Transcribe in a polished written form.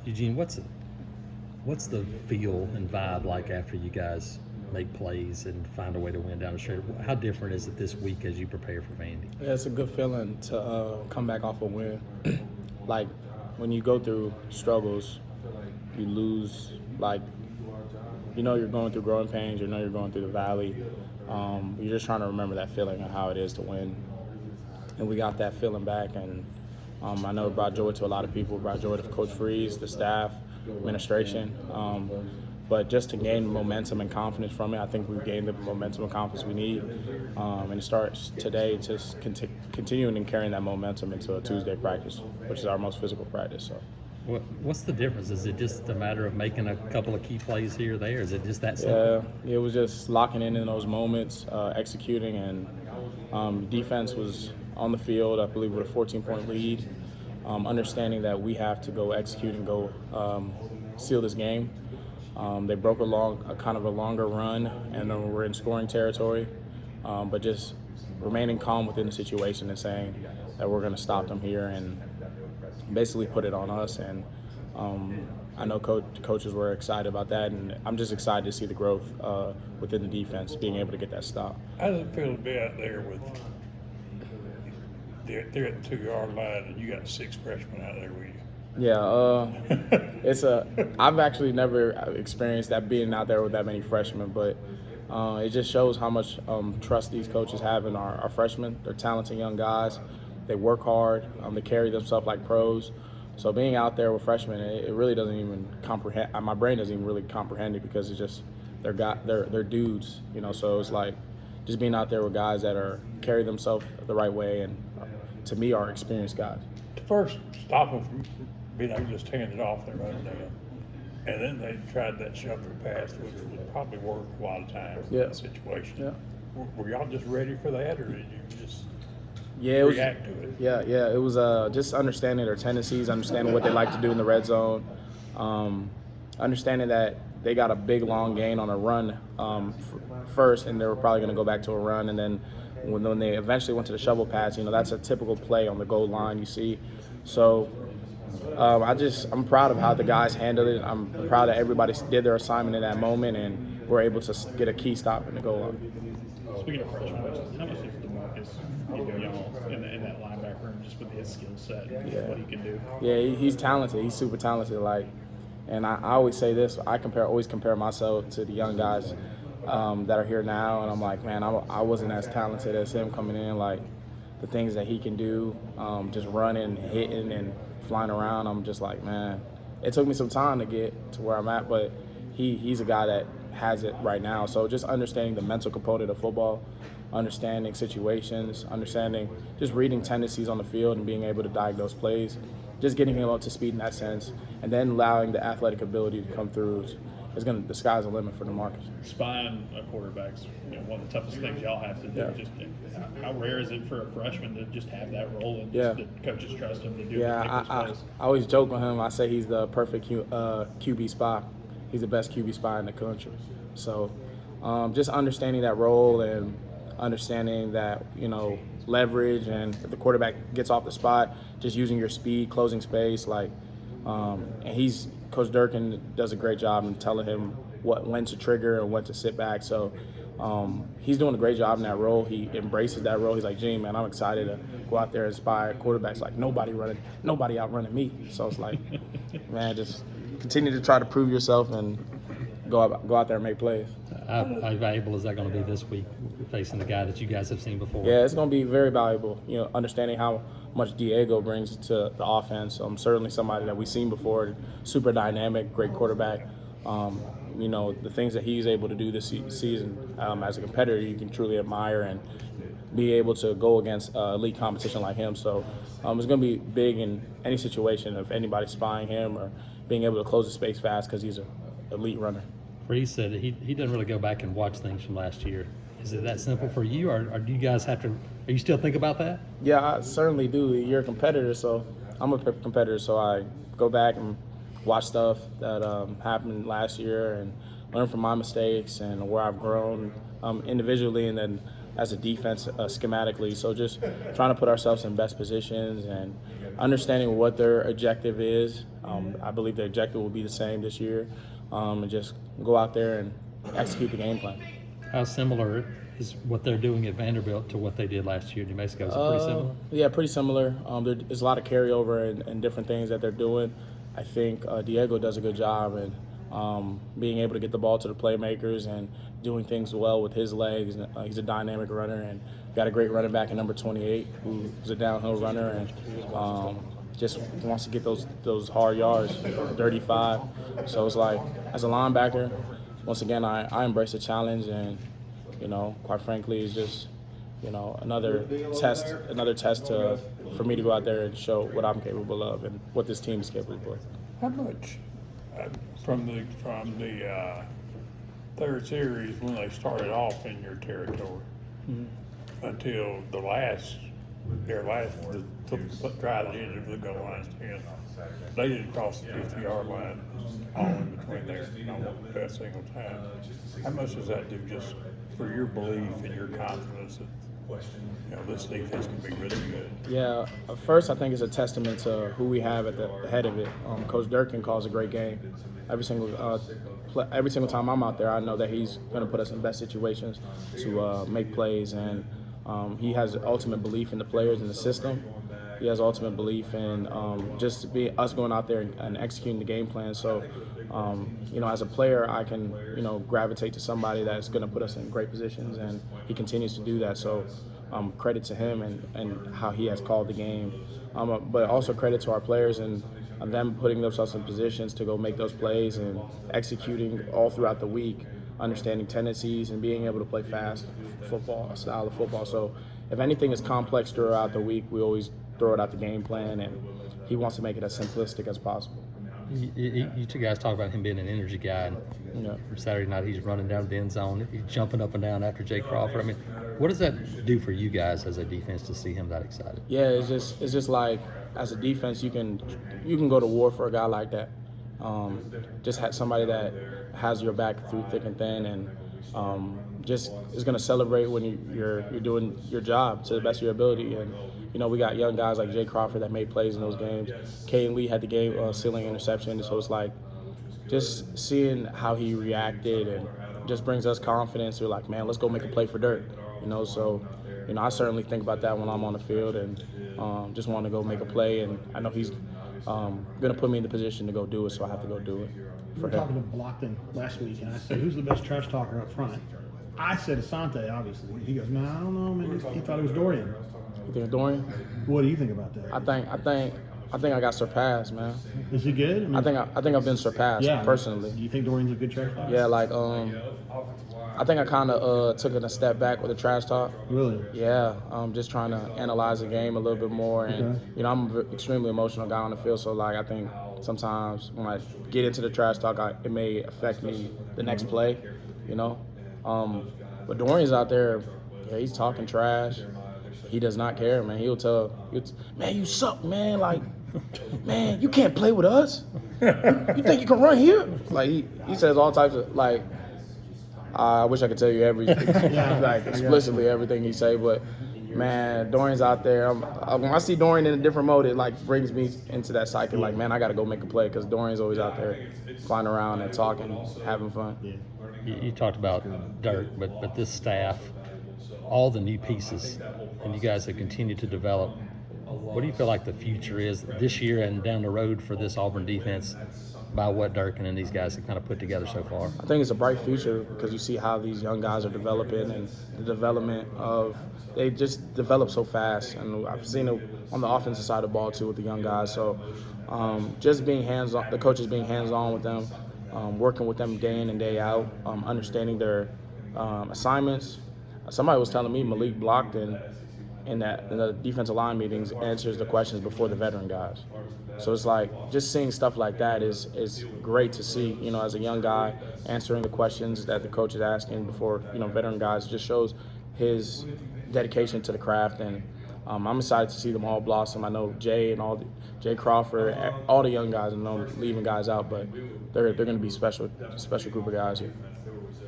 Eugene, what's the feel and vibe like after you guys make plays and find a way to win down the stretch? How different is it this week as you prepare for Vandy? Yeah, it's a good feeling to come back off a win. Like when you go through struggles, you lose. Like you're going through growing pains. You're going through the valley. You're just trying to remember that feeling and how it is to win. And we got that feeling back, and I know it brought joy to a lot of people. It brought joy to Coach Freeze, the staff, administration. But just to gain momentum and confidence from it, I think we've gained the momentum and confidence we need. And it starts today, just continuing and carrying that momentum into a Tuesday practice, which is our most physical practice. So. What's the difference? Is it just a matter of making a couple of key plays here or there? Is it just that simple? Yeah, it was just locking in those moments, executing, and defense was on the field, I believe, with a 14-point lead, understanding that we have to go execute and go seal this game. They broke a kind of a longer run, and then we're in scoring territory, but just remaining calm within the situation and saying that we're going to stop them here and basically put it on us. And I know coaches were excited about that, and I'm just excited to see the growth within the defense, being able to get that stop. How does it feel to be out there with they're at the 2-yard line and you got 6 freshmen out there with you? Yeah, I've actually never experienced that, being out there with that many freshmen, but it just shows how much trust these coaches have in our freshmen. They're talented young guys. They work hard. They carry themselves like pros. So being out there with freshmen, it really doesn't even comprehend. My brain doesn't even really comprehend it, because it's just they're dudes, So it's like just being out there with guys that carry themselves the right way, and to me, are experienced guys. First, stop them from being able to just hand it off there right now. And then they tried that shuffle pass, which would probably work a lot of times in that situation. Yeah. Were y'all just ready for that, or did you just react to it? Yeah. It was just understanding their tendencies, understanding what they like to do in the red zone, understanding that they got a big long gain on a run first, and they were probably going to go back to a run, and then when they eventually went to the shovel pass, that's a typical play on the goal line you see. So I'm proud of how the guys handled it. I'm proud that everybody did their assignment in that moment, and were able to get a key stop in the goal line. Speaking of freshmen, how much did DeMarcus y'all in that linebacker room, just with his skill set and what he can do? Yeah, he's talented. He's super talented. And I always say this: I always compare myself to the young guys that are here now, and I'm like, man, I wasn't as talented as him coming in. Like the things that he can do, just running, hitting, and flying around. I'm just like, man, it took me some time to get to where I'm at, but he's a guy that has it right now. So just understanding the mental component of football, understanding situations, understanding just reading tendencies on the field and being able to diagnose plays, just getting him up to speed in that sense, and then allowing the athletic ability to come through the sky's the limit for DeMarcus. Spying a quarterback's one of the toughest things y'all have to do. Yeah. Just how rare is it for a freshman to just have that role and Yeah. the coaches trust him to do Yeah, I plays? always joke with him. I say he's the perfect QB spy. He's the best QB spy in the country. So just understanding that role and understanding that, leverage, and if the quarterback gets off the spot, just using your speed, closing space, and Coach Durkin does a great job in telling him when to trigger and when to sit back. So he's doing a great job in that role. He embraces that role. He's like, Gene, man, I'm excited to go out there and spy quarterbacks. Like nobody outrunning me. So it's like, man, just continue to try to prove yourself and go out there and make plays. How valuable is that going to be this week, facing the guy that you guys have seen before? Yeah, it's going to be very valuable. Understanding how much Diego brings to the offense. Certainly somebody that we've seen before, super dynamic, great quarterback. The things that he's able to do this season as a competitor, you can truly admire, and be able to go against elite competition like him. So it's going to be big in any situation if anybody's spying him or being able to close the space fast, because he's an elite runner. Freeze said he doesn't really go back and watch things from last year. Is it that simple for you, or do you guys have to? Are you still think about that? Yeah, I certainly do. You're a competitor, so I'm a competitor. So I go back and watch stuff that happened last year and learn from my mistakes and where I've grown individually, and then as a defense schematically. So just trying to put ourselves in best positions and understanding what their objective is. I believe the objective will be the same this year, and just go out there and execute the game plan. How similar is what they're doing at Vanderbilt to what they did last year in New Mexico? Is it pretty similar? Yeah, pretty similar. There's a lot of carryover and different things that they're doing. I think Diego does a good job in being able to get the ball to the playmakers and doing things well with his legs. He's a dynamic runner, and got a great running back in number 28 who's a downhill runner and just wants to get those hard yards, 35. So it's like, as a linebacker, once again, I embrace the challenge, and quite frankly, it's just another test for me to go out there and show what I'm capable of and what this team is capable of. How much from the third series, when they started off in your territory, until the drive that ended with the goal line stand, they didn't cross the 50-yard line all in between there a single time. How much does that do just for your belief and your confidence that this defense can be really good? Yeah, first I think it's a testament to who we have at the head of it. Coach Durkin calls a great game. Every single time I'm out there, I know that he's going to put us in best situations to make plays, and he has ultimate belief in the players and the system. He has ultimate belief in just us going out there and executing the game plan. So, as a player, I can, gravitate to somebody that's going to put us in great positions, and he continues to do that. So, credit to him and how he has called the game. But also credit to our players and them putting themselves in positions to go make those plays and executing all throughout the week, understanding tendencies and being able to play fast style of football. So if anything is complex throughout the week, we always throw it out the game plan, and he wants to make it as simplistic as possible. You two guys talk about him being an energy guy, and for Saturday night he's running down the end zone, he's jumping up and down after Jay Crawford. I mean, what does that do for you guys as a defense to see him that excited? Yeah, it's just like, as a defense, you can go to war for a guy like that. Just have somebody that has your back through thick and thin, and just is going to celebrate when you're doing your job to the best of your ability. And we got young guys like Jay Crawford that made plays in those games. Caden Lee had the game sealing interception, so it's like just seeing how he reacted and just brings us confidence. We're like, man, let's go make a play for Dirk. So I certainly think about that when I'm on the field, and just want to go make a play, and I know he's going to put me in the position to go do it, so I have to go do it. We were talking to Blockton last week, and I said, who's the best trash talker up front? I said Asante, obviously. He goes, no, I don't know, man. He thought it was Dorian. You think of Dorian? What do you think about that? I think I got surpassed, man. Is he good? I think I've been surpassed, personally. Do you think Dorian's a good trash talker? Yeah, like I think I kind of took it a step back with the trash talk. Really? Yeah, just trying to analyze the game a little bit more, and I'm an extremely emotional guy on the field, so like I think sometimes when I get into the trash talk, it may affect me the next play, But Dorian's out there, he's talking trash. He does not care, man. He'll tell, man, you suck, man. Like, man, you can't play with us. You think you can run here? Like he says all types of like. I wish I could tell you explicitly everything he say, but man, Dorian's out there. When I see Dorian in a different mode, it like brings me into that cycle. Like, man, I got to go make a play, because Dorian's always out there flying around and talking, having fun. You talked about Dirk, but this staff, all the new pieces, and you guys have continued to develop. What do you feel like the future is this year and down the road for this Auburn defense by what Durkin and these guys have kind of put together so far? I think it's a bright future, because you see how these young guys are developing, and the development of they just develop so fast. And I've seen it on the offensive side of the ball too with the young guys. So just being hands-on, the coaches being hands-on with them, working with them day in and day out, understanding their assignments. Somebody was telling me Malik Blockton in the defensive line meetings answers the questions before the veteran guys. So it's like just seeing stuff like that is great to see, as a young guy answering the questions that the coach is asking before, veteran guys. It just shows his dedication to the craft, and I'm excited to see them all blossom. I know Jay and Jay Crawford, all the young guys, I know leaving guys out, but they're going to be special group of guys here.